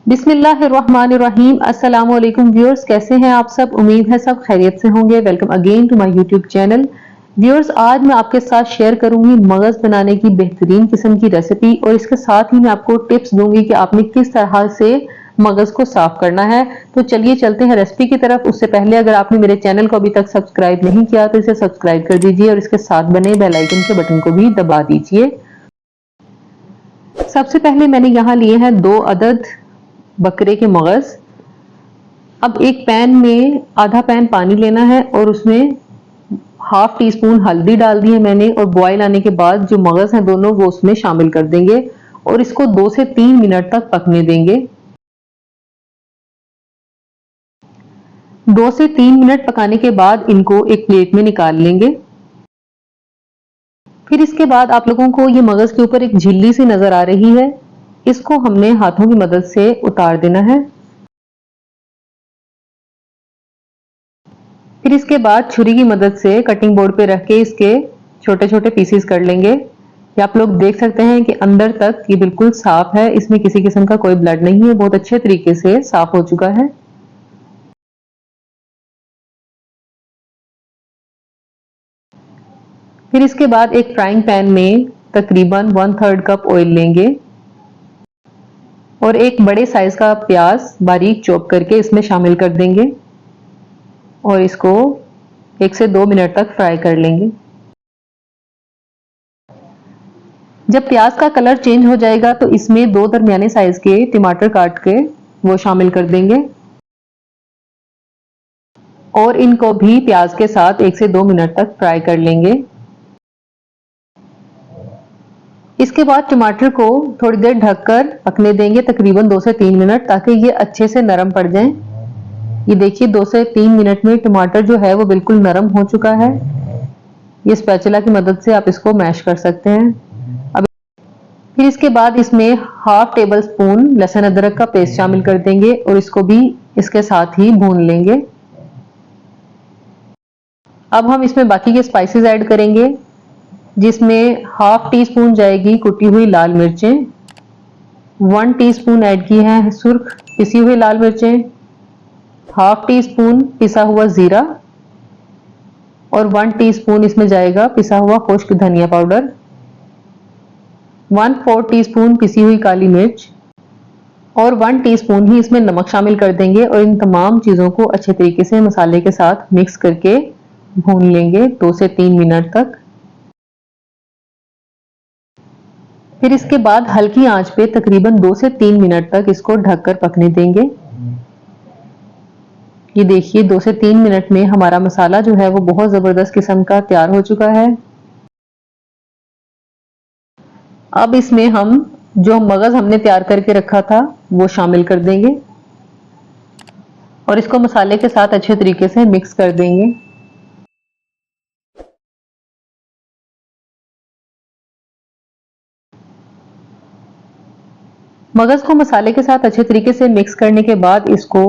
बिस्मिल्लाहिर्रहमानिर्रहीम। अस्सलाम वालेकुम व्यूअर्स, कैसे हैं आप सब? उम्मीद है सब खैरियत से होंगे। Welcome again to my YouTube channel. Viewers, आज मैं आपके साथ शेयर करूंगी मगज बनाने की बेहतरीन किस्म की रेसिपी और इसके साथ ही मैं आपको टिप्स दूंगी कि आपने किस तरह से मगज को साफ करना है। तो चलिए चलते हैं रेसिपी की तरफ। उससे पहले अगर आपने मेरे चैनल को अभी तक सब्सक्राइब नहीं किया तो इसे सब्सक्राइब कर दीजिए और इसके साथ बने बेल आइकन के बटन को भी दबा दीजिए। सबसे पहले मैंने यहाँ लिए हैं 2 अदद बकरे के मगज। अब एक पैन में आधा पैन पानी लेना है और उसमें हाफ टी स्पून हल्दी डाल दी है मैंने, और बॉयल आने के बाद जो मगज हैं दोनों वो उसमें शामिल कर देंगे और इसको 2 से 3 मिनट तक पकने देंगे। 2 से 3 मिनट पकाने के बाद इनको एक प्लेट में निकाल लेंगे। फिर इसके बाद आप लोगों को ये मगज के ऊपर एक झिल्ली सी नजर आ रही है, इसको हमने हाथों की मदद से उतार देना है। फिर इसके बाद छुरी की मदद से कटिंग बोर्ड पे रख के इसके छोटे छोटे पीसेस कर लेंगे। ये आप लोग देख सकते हैं कि अंदर तक ये बिल्कुल साफ है, इसमें किसी किस्म का कोई ब्लड नहीं है, बहुत अच्छे तरीके से साफ हो चुका है। फिर इसके बाद एक फ्राइंग पैन में तकरीबन 1/3 कप ऑयल लेंगे और एक बड़े साइज का प्याज बारीक चॉप करके इसमें शामिल कर देंगे और इसको 1 से 2 मिनट तक फ्राई कर लेंगे। जब प्याज का कलर चेंज हो जाएगा तो इसमें 2 दरमियाने साइज के टमाटर काट के वो शामिल कर देंगे और इनको भी प्याज के साथ 1 से 2 मिनट तक फ्राई कर लेंगे। इसके बाद टमाटर को थोड़ी देर ढककर पकने देंगे, तकरीबन 2 से 3 मिनट, ताकि ये अच्छे से नरम पड़ जाएं। ये देखिए 2 से 3 मिनट में टमाटर जो है वो बिल्कुल नरम हो चुका है। ये स्पैचुला की मदद से आप इसको मैश कर सकते हैं। अब फिर इसके बाद इसमें हाफ टेबल स्पून लहसुन अदरक का पेस्ट शामिल कर देंगे और इसको भी इसके साथ ही भून लेंगे। अब हम इसमें बाकी के स्पाइसेस ऐड करेंगे, जिसमें हाफ टी स्पून जाएगी कुटी हुई लाल मिर्चें, 1 टीस्पून ऐड की है सुर्ख पिसी हुई लाल मिर्चें, हाफ टी स्पून पिसा हुआ जीरा और 1 टीस्पून इसमें जाएगा पिसा हुआ खुश्क धनिया पाउडर, 1/4 टीस्पून पिसी हुई काली मिर्च और 1 टीस्पून ही इसमें नमक शामिल कर देंगे और इन तमाम चीजों को अच्छे तरीके से मसाले के साथ मिक्स करके भून लेंगे 2 से 3 मिनट तक। फिर इसके बाद हल्की आंच पे तकरीबन 2 से 3 मिनट तक इसको ढककर पकने देंगे। ये देखिए 2 से 3 मिनट में हमारा मसाला जो है वो बहुत जबरदस्त किस्म का तैयार हो चुका है। अब इसमें हम जो मगज हमने तैयार करके रखा था वो शामिल कर देंगे और इसको मसाले के साथ अच्छे तरीके से मिक्स कर देंगे। मगज को मसाले के साथ अच्छे तरीके से मिक्स करने के बाद इसको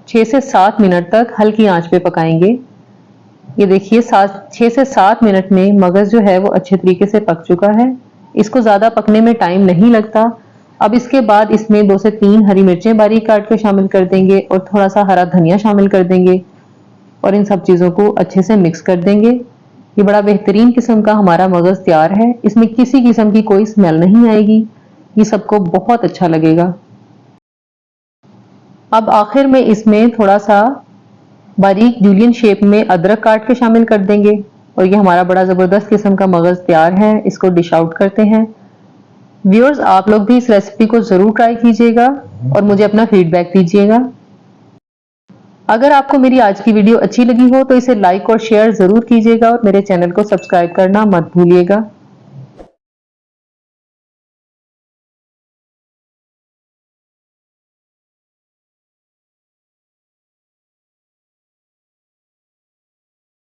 6 से 7 मिनट तक हल्की आंच पे पकाएंगे। ये देखिए 6 से 7 मिनट में मगज जो है वो अच्छे तरीके से पक चुका है। इसको ज़्यादा पकने में टाइम नहीं लगता। अब इसके बाद इसमें 2 से 3 हरी मिर्चें बारीक काट के शामिल कर देंगे और थोड़ा सा हरा धनिया शामिल कर देंगे और इन सब चीज़ों को अच्छे से मिक्स कर देंगे। ये बड़ा बेहतरीन किस्म का हमारा मगज तैयार है, इसमें किसी किस्म की कोई स्मेल नहीं आएगी, ये सबको बहुत अच्छा लगेगा। अब आखिर में इसमें थोड़ा सा बारीक जूलियन शेप में अदरक काट के शामिल कर देंगे और ये हमारा बड़ा जबरदस्त किस्म का मगज तैयार है। इसको डिश आउट करते हैं। व्यूअर्स, आप लोग भी इस रेसिपी को जरूर ट्राई कीजिएगा और मुझे अपना फीडबैक दीजिएगा। अगर आपको मेरी आज की वीडियो अच्छी लगी हो तो इसे लाइक और शेयर जरूर कीजिएगा और मेरे चैनल को सब्सक्राइब करना मत भूलिएगा।